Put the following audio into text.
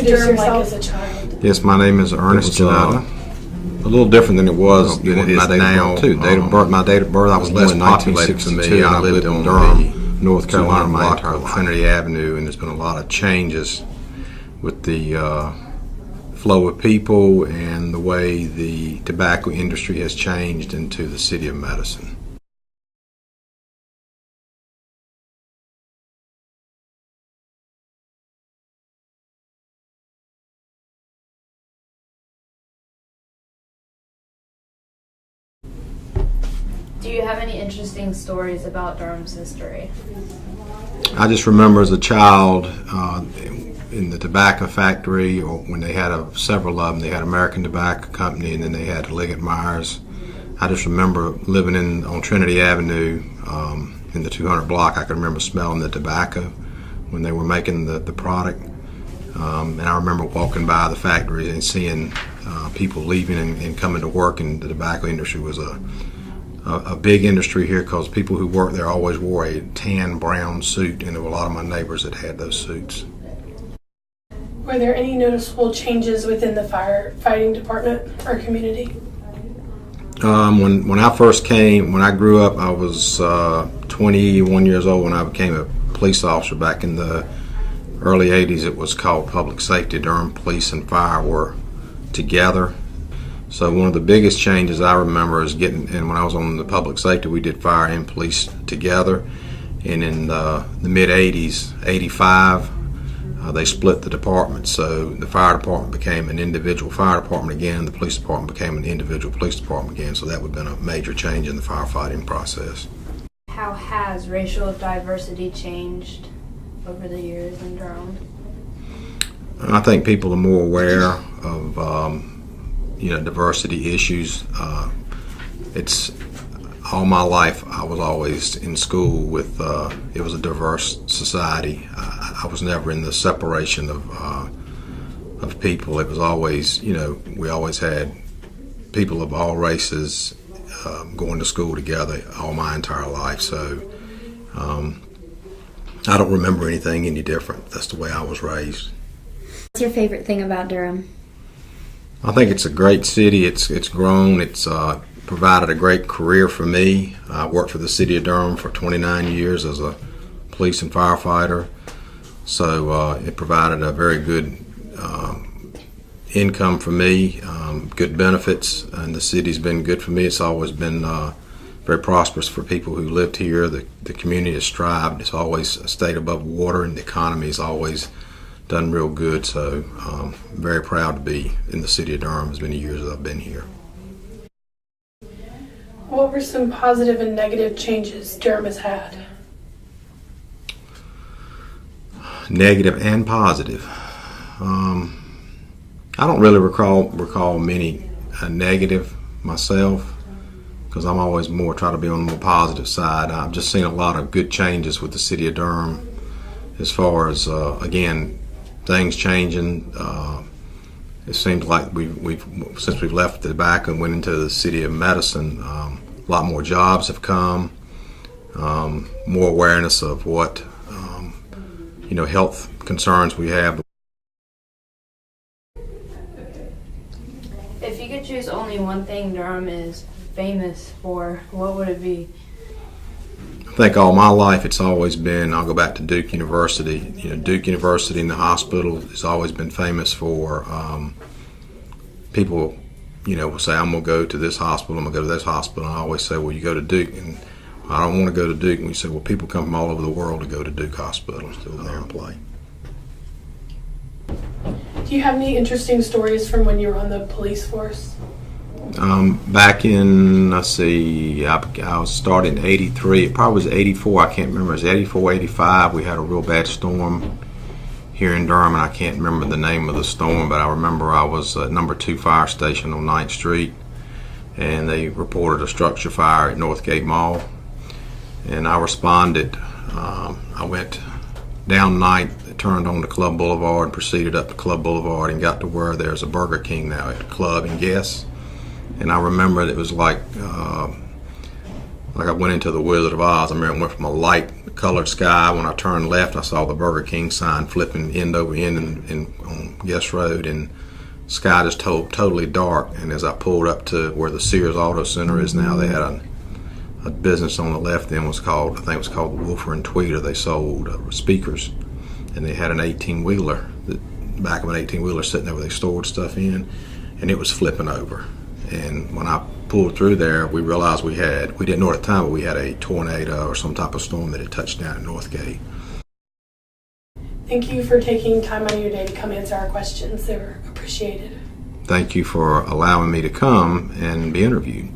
introduce yourself? Like as a child? Yes, my name is Ernest, Jannetta. A little different than it was than it is now. Too. My date of birth, I was born in 1962, and I lived in Durham, North Carolina, my entire life. Trinity Avenue, and there's been a lot of changes with the flow of people and the way the tobacco industry has changed into the city of Madison. Do you have any interesting stories about Durham's history? I just remember as a child in the tobacco factory, or when they had several of them. They had American Tobacco Company, and then they had Liggett Myers. I just remember living on Trinity Avenue in the 200 block. I can remember smelling the tobacco when they were making the product. And I remember walking by the factory and seeing people leaving and coming to work, and the tobacco industry was a big industry here because people who worked there always wore a tan brown suit, and there were a lot of my neighbors that had those suits. Were there any noticeable changes within the firefighting department or community? When I first came, when I grew up, I was 21 years old when I became a police officer back in the early 80s. It was called Public Safety. Durham Police and Fire were together. So one of the biggest changes I remember is and when I was on the public safety, we did fire and police together. And in the mid-80s, 85, they split the department. So the fire department became an individual fire department again, the police department became an individual police department again. So that would have been a major change in the firefighting process. How has racial diversity changed over the years in Durham? I think people are more aware of diversity issues. It's all my life I was always in school with it was a diverse society. I was never in the separation of people. It was always, we always had people of all races going to school together all my entire life. So I don't remember anything any different. That's the way I was raised. What's your favorite thing about Durham? I think it's a great city. It's grown. It's provided a great career for me. I worked for the city of Durham for 29 years as a police and firefighter. So it provided a very good income for me, good benefits, and the city's been good for me. It's always been very prosperous for people who lived here. The community has thrived. It's always stayed above water, and the economy has always done real good. So I'm very proud to be in the city of Durham as many years as I've been here. What were some positive and negative changes Durham has had? Negative and positive. I don't really recall many negative myself, because I'm always try to be on the more positive side. I've just seen a lot of good changes with the city of Durham as far as again, things changing. It seems like since we've left the tobacco and went into the city of Madison, a lot more jobs have come, more awareness of what health concerns we have. If you could choose only one thing Durham is famous for, what would it be? I think all my life it's always been, I'll go back to Duke University. Duke University and the hospital has always been famous for people, will say, I'm going to go to this hospital, I'm going to go to this hospital. And I always say, well, you go to Duke. And I don't want to go to Duke. And we say, well, people come from all over the world to go to Duke Hospital to go there and play. Do you have any interesting stories from when you were on the police force? Back in, I was started in 83. It probably was 84. I can't remember. It was 84, 85. We had a real bad storm here in Durham, and I can't remember the name of the storm, but I remember I was at number 2 fire station on 9th Street, and they reported a structure fire at Northgate Mall, and I responded. I went down 9th, turned on to Club Boulevard, and proceeded up to Club Boulevard and got to where there's a Burger King now at Club and Guess. And I remember it was like like I went into the Wizard of Oz. I remember I went from a light colored sky. When I turned left, I saw the Burger King sign flipping end over end on Guest Road, and sky just totally dark. And as I pulled up to where the Sears Auto Center is now, they had a business on the left then was called, I think it was called the Wolfer and Tweeter. They sold speakers, and they had an 18-wheeler, the back of an 18-wheeler sitting there where they stored stuff in, and it was flipping over. And when I pulled through there, we realized we didn't know at the time, but we had a tornado or some type of storm that had touched down at Northgate. Thank you for taking time out of your day to come answer our questions. They were appreciated. Thank you for allowing me to come and be interviewed.